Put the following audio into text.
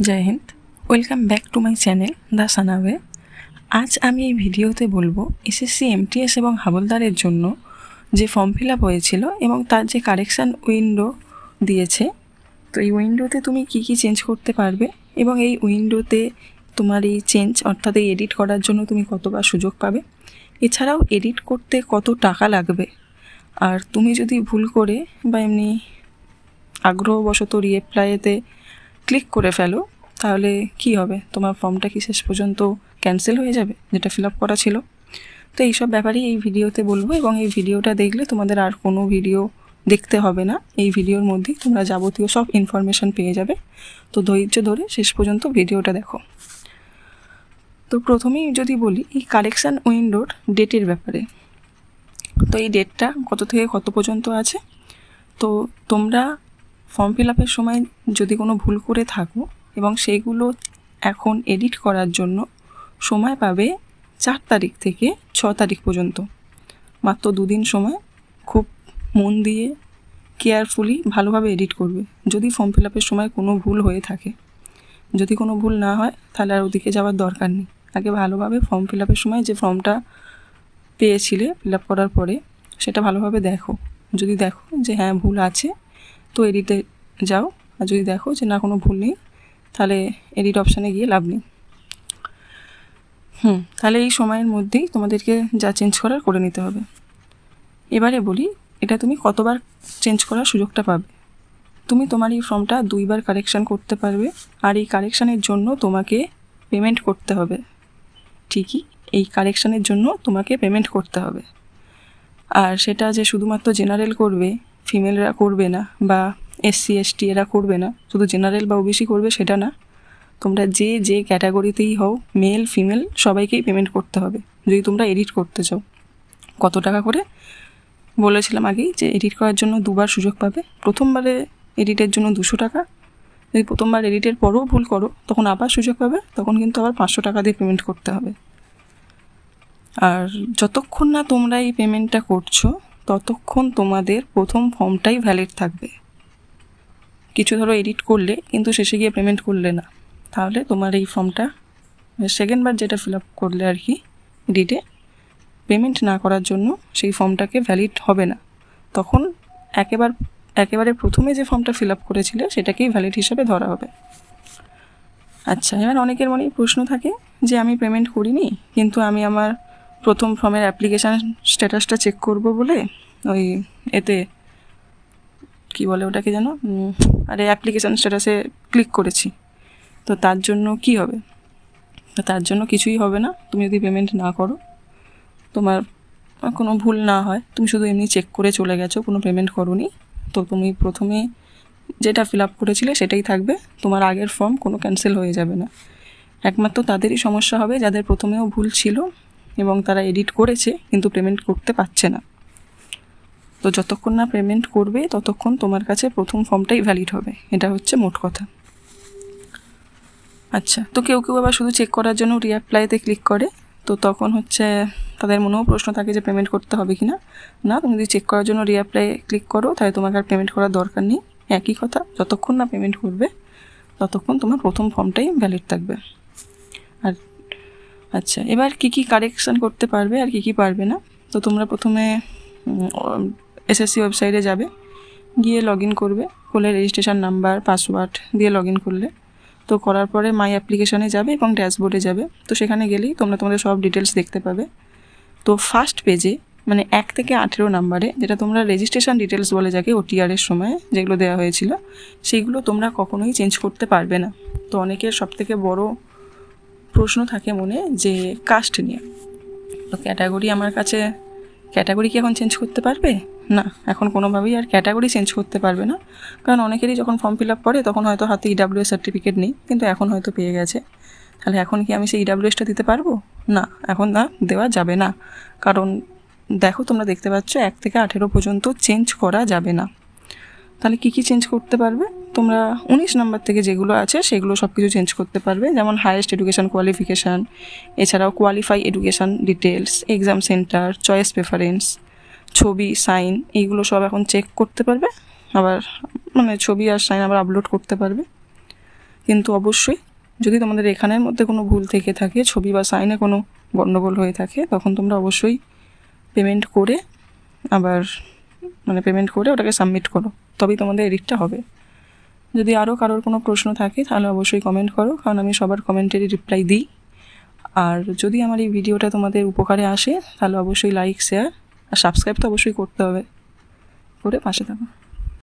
Joy Hind, welcome back to my channel the সানাওয়ে। আজ আমি এই ভিডিওতে বলবো এসএসসি এমটিএস এবং হাবলদারের জন্য যে ফর্ম ফিল আপ হয়েছিল এবং তার যে কারেকশান উইন্ডো দিয়েছে, তো এই উইন্ডোতে তুমি কি কি চেঞ্জ করতে পারবে এবং এই উইন্ডোতে তোমার এই চেঞ্জ অর্থাৎ এই এডিট করার জন্য তুমি কতবার সুযোগ পাবে, এছাড়াও এডিট করতে কত টাকা লাগবে, আর তুমি যদি ভুল করে বা এমনি আগ্রহবশত রিঅ্যাপ্লাইতে ক্লিক করে ফেলো তাহলে কি হবে, তোমার ফর্মটা কি শেষ পর্যন্ত ক্যান্সেল হয়ে যাবে যেটা ফিল আপ করা ছিল। তো এইসব ব্যাপারেই এই ভিডিওতে বলবো এবং এই ভিডিওটা দেখলে তোমাদের আর কোনো ভিডিও দেখতে হবে না, এই ভিডিওর মধ্যেই তোমরা যাবতীয় সব ইনফরমেশান পেয়ে যাবে। তো ধৈর্য ধরে শেষ পর্যন্ত ভিডিওটা দেখো। তো প্রথমেই যদি বলি এই কারেকশান উইন্ডোর ডেটের ব্যাপারে, তো এই ডেটটা কত থেকে কত পর্যন্ত আছে। তো তোমরা ফর্ম ফিল আপের সময় যদি কোনো ভুল করে থাকো এবং সেইগুলো এখন এডিট করার জন্য সময় পাবে 4 তারিখ থেকে 6 তারিখ পর্যন্ত, মাত্র 2 দিন সময়। খুব মন দিয়ে কেয়ারফুলি ভালোভাবে এডিট করবে। যদি ফর্ম ফিল আপের সময় কোনো ভুল হয়ে থাকে, যদি কোনো ভুল না হয় তাহলে আর ওদিকে যাওয়ার দরকার নেই। আগে ভালোভাবে ফর্ম ফিল আপের সময় যে ফর্মটা পেয়েছিলে ফিল আপ করার পরে সেটা ভালোভাবে দেখো। যদি দেখো যে হ্যাঁ ভুল আছে তো এডিটে যাও, আর যদি দেখো যে না কোনো ভুল নেই তাহলে এডিট অপশানে গিয়ে লাভ নেই। তাহলে এই সময়ের মধ্যেই তোমাদেরকে যা চেঞ্জ করার করে নিতে হবে। এবারে বলি এটা তুমি কতবার চেঞ্জ করার সুযোগটা পাবে। তুমি তোমার এই ফর্মটা 2 বার কারেকশান করতে পারবে, আর এই কারেকশানের জন্য তোমাকে পেমেন্ট করতে হবে। ঠিকই, এই কারেকশানের জন্য তোমাকে পেমেন্ট করতে হবে। আর সেটা যে শুধুমাত্র জেনারেল করবে, ফিমেলরা করবে না, বা এসসি এসটি এরা করবে না, শুধু জেনারেল বা ওবিসি করবে সেটা না। তোমরা যে ক্যাটাগরিতেই হও, মেল ফিমেল সবাইকেই পেমেন্ট করতে হবে যদি তোমরা এডিট করতে চাও। কত টাকা করে বলেছিলাম আগেই যে এডিট করার জন্য 2 বার সুযোগ পাবে। প্রথমবারে এডিটের জন্য 200 টাকা, যদি প্রথমবার এডিটের পরেও ভুল করো তখন আবার সুযোগ পাবে, তখন কিন্তু আবার 500 টাকা দিয়ে পেমেন্ট করতে হবে। আর যতক্ষণ না তোমরা এই পেমেন্টটা করছো ততক্ষণ তোমাদের প্রথম ফর্মটাই ভ্যালিড থাকবে। কিছু ধরো এডিট করলে কিন্তু শেষে গিয়ে পেমেন্ট করলে না, তাহলে তোমার এই ফর্মটা সেকেন্ডবার যেটা ফিল আপ করলে আর কি এডিটে পেমেন্ট না করার জন্য সেই ফর্মটাকে ভ্যালিড হবে না। তখন একেবারে প্রথমে যে ফর্মটা ফিল আপ করেছিলে সেটাকেই ভ্যালিড হিসেবে ধরা হবে। আচ্ছা, এবার অনেকের মনেই প্রশ্ন থাকে যে আমি পেমেন্ট করিনি কিন্তু আমি আমার প্রথম ফর্মের অ্যাপ্লিকেশান স্ট্যাটাসটা চেক করব বলে ওই এতে কী বলে ওটাকে যেন অ্যাপ্লিকেশান স্ট্যাটাসে ক্লিক করেছি, তো তার জন্য কি হবে? তো তার জন্য কিছুই হবে না। তুমি যদি পেমেন্ট না করো, তোমার কোনো ভুল না হয়, তুমি শুধু এমনি চেক করে চলে গেছো, কোনো পেমেন্ট করোনি, তো তুমি প্রথমে যেটা ফিল আপ করেছিলে সেটাই থাকবে, তোমার আগের ফর্ম কোনো ক্যান্সেল হয়ে যাবে না। একমাত্র তাদেরই সমস্যা হবে যাদের প্রথমেও ভুল ছিল এবং তারা এডিট করেছে কিন্তু পেমেন্ট করতে পারছে না। তো যতক্ষণ না পেমেন্ট করবে ততক্ষণ তোমার কাছে প্রথম ফর্মটাই ভ্যালিড হবে, এটা হচ্ছে মোট কথা। আচ্ছা, তো কেউ আবার শুধু চেক করার জন্য রিঅ্যাপ্লাইতে ক্লিক করে, তো তখন হচ্ছে তাদের মনেও প্রশ্ন থাকে যে পেমেন্ট করতে হবে কি না। না, তুমি যদি চেক করার জন্য রিঅ্যাপ্লাই ক্লিক করো তাহলে তোমাকে আর পেমেন্ট করার দরকার নেই। একই কথা, যতক্ষণ না পেমেন্ট করবে ততক্ষণ তোমার প্রথম ফর্মটাই ভ্যালিড থাকবে। আর আচ্ছা, এবার কি কারেকশান করতে পারবে আর কি পারবে না। তো তোমরা প্রথমে এসএসসি ওয়েবসাইটে যাবে, গিয়ে লগ ইন করবে, করলে রেজিস্ট্রেশন নাম্বার পাসওয়ার্ড দিয়ে লগ ইন করলে, তো করার পরে মাই অ্যাপ্লিকেশানে যাবে এবং ড্যাশবোর্ডে যাবে। তো সেখানে গেলেই তোমরা তোমাদের সব ডিটেলস দেখতে পাবে। তো ফার্স্ট পেজে মানে 1 থেকে 18 নাম্বারে, যেটা তোমরা রেজিস্ট্রেশন ডিটেলস বলে যাকে ওটিআরের সময় যেগুলো দেওয়া হয়েছিল, সেইগুলো তোমরা কখনোই চেঞ্জ করতে পারবে না। তো অনেকের সবথেকে বড় প্রশ্ন থাকে মনে যে কাস্ট নিয়ে। তো ক্যাটাগরি আমার কাছে, ক্যাটাগরি কি এখন চেঞ্জ করতে পারবে? না, এখন কোনোভাবেই আর ক্যাটাগরি চেঞ্জ করতে পারবে না, কারণ অনেকেরই যখন ফর্ম ফিল আপ করে তখন হয়তো হাতে ইডাব্লিউএস সার্টিফিকেট নেই, কিন্তু এখন হয়তো পেয়ে গেছে। তাহলে এখন কি আমি সেই ইডাব্লিউএসটা দিতে পারবো? না, এখন না, দেওয়া যাবে না। কারণ দেখো, তোমরা দেখতে পাচ্ছ 1 থেকে 18 পর্যন্ত চেঞ্জ করা যাবে না। তাহলে কি চেঞ্জ করতে পারবে? তোমরা 19 নাম্বার থেকে যেগুলো আছে সেগুলো সব কিছু চেঞ্জ করতে পারবে, যেমন হাইয়েস্ট এডুকেশান কোয়ালিফিকেশান, এছাড়াও qualify education details, exam centre, choice preference, ছবি, সাইন, এইগুলো সব এখন চেক করতে পারবে। আবার ছবি আর সাইন আবার আপলোড করতে পারবে। কিন্তু অবশ্যই যদি তোমাদের এখানের মধ্যে কোনো ভুল থেকে থাকে, ছবি বা সাইনে কোনো গণ্ডগোল হয়ে থাকে, তখন তোমরা অবশ্যই পেমেন্ট করে পেমেন্ট করে ওটাকে সাবমিট করো, তবেই তোমাদের এডিটটা হবে। যদি আরও কারোর কোনো প্রশ্ন থাকে তাহলে অবশ্যই কমেন্ট করো, কারণ আমি সবার কমেন্টেরই রিপ্লাই দিই। আর যদি আমার এই ভিডিওটা তোমাদের উপকারে আসে তাহলে অবশ্যই লাইক, শেয়ার আর সাবস্ক্রাইব তো অবশ্যই করতে হবে, করে পাশে থাকো।